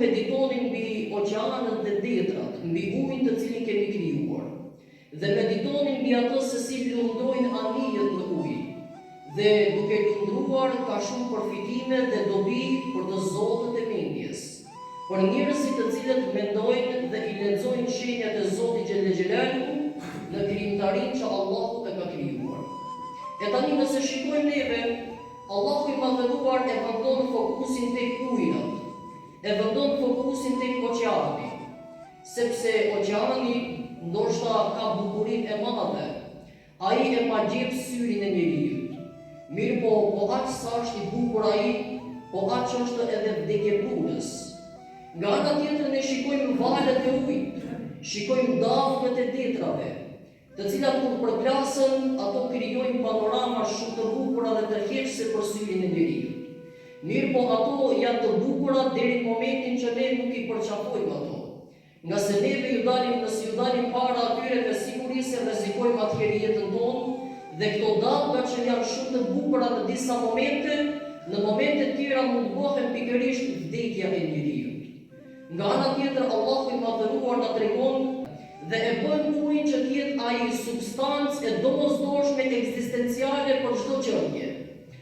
meditonin mbi oqeanët dhe detrat, mbi ujin të cilin kemi krijuar, dhe meditonin mbi atë se si lundrojnë anijet në ujë, dhe duke lundruar ka shumë përfitime dhe dobi për të zotët e mendjes, për njerëzit të cilët mendojnë dhe i lexojnë shenjat e Zotit Xhelel Xhelaluhu në krijimtarinë që Allahu e ka krijuar. E tani nëse shikojmë neve, Allahu i madhëruar e vendon fokusin tek ujrat, e vendon fokusin tek oqeani, sepse oqeani ndoshta ka bukurinë e madhe, ai e magjep syrin e njeriut. Mirë po aq sa është i bukur ai, po aq është edhe vdekjeprurës. Nga ana tjetër ne shikojmë valët e ujit, shikojmë dallmet e detrave, të cilat kur përplasën, ato krijojnë panorama shumë të bukura dhe tërheqëse për syrin e njeriut. Mirë po ato janë të bukura deri në momentin që ne nuk i përqafojmë ato. Nga se neve nëse ju dalim para atyre me sigurisë rrezikojmë atëherë jetën tonë, dhe këto dallga që janë shumë të bukura në disa momente, në momente tjera mund bëhen pikërisht vdekja e njeriut. Nga ana tjetër Allahu i madhëruar na tregon dhe e bën ujin që të jetë ai substancë e domosdoshme ekzistenciale për çdo gjëje.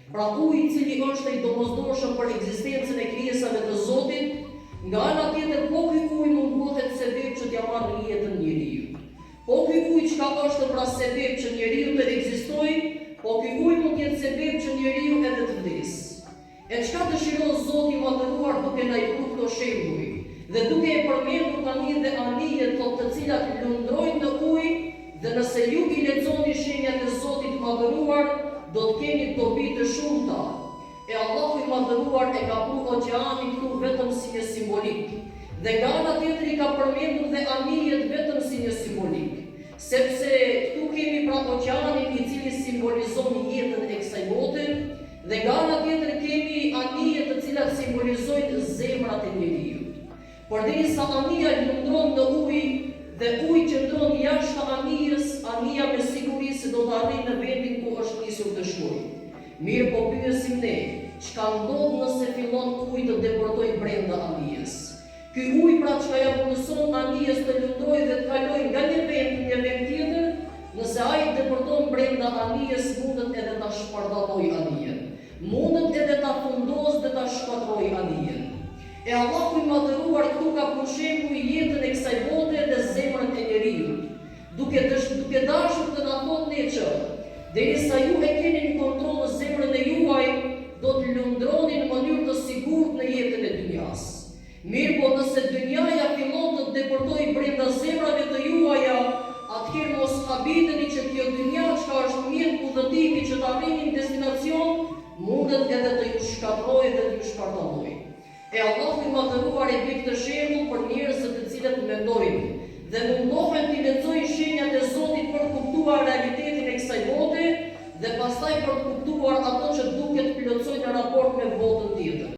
Pra uji i cili është i domosdoshëm për ekzistencën e krijesave të Zotit, nga ana tjetër po ky ujë mund bëhet sebeb që t'ia marrë jetën njeriu. Po ky ujë çka është pra sebeb që njeriu të ekzistojë, po ky ujë mund të jetë sebeb që njeriu edhe të vdesë. E çka dëshiron Zoti i madhëruar duke na i dhënë këto shembuj? Dhe duke e përmendur tani dhe anijet të cilat lundrojnë në ujë, dhe nëse ju i lexoni shenjat e Zotit madhëruar, do të keni dobi të shumta. E Allahu i madhëruar e ka bërë oqeanin këtu vetëm si një simbolik, dhe nga ana tjetër i ka përmendur dhe anijet vetëm si një simbolik, sepse këtu kemi pra oqeanin i cili simbolizon jetën e kësaj bote, dhe nga ana tjetër kemi anijet të cilat simbolizojnë zemrat e njeriut. Përderisa anija lundron në ujë dhe uji qëndron jashtë anijës, anija me siguri se do të arrijë në vendin ku është nisur të shkojë. Mirë po pyesim ne, çka ndodh nëse fillon uji të depërtojë brenda anijës? Ky ujë pra çka ja mundëson anijës të lundrojë dhe të kalojë nga një vend në një vend tjetër, nëse ai depërton brenda anijës, mundet edhe ta shpërndallojë anijen. Mundet edhe ta fundosë dhe ta shkatrojë anijen. E Allahu i madhëruar këtu ka për shembull jetën e kësaj bote dhe zemrën e njeriut, duke dashur të na thotë ne që derisa ju e keni në kontroll në zemrën e juaj, do të lundroni në mënyrë të sigurt në jetën e dynjas. Mirë po nëse dynjaja fillon të depërtojë brenda zemrave të juaja, atëherë mos habiteni që kjo dynja çka është mjet udhëtimi që të arrini në destinacion, mundet edhe të ju shkatrojë dhe të ju shpartallojë. E Allahu i madhëruar e bën këtë shembull për njerëzit të cilët mendojnë dhe mundohen të lexojnë shenjat e Zotit për të kuptuar realitetin e kësaj bote dhe pastaj për të kuptuar ato që duket plotësojnë në raport me botën tjetër.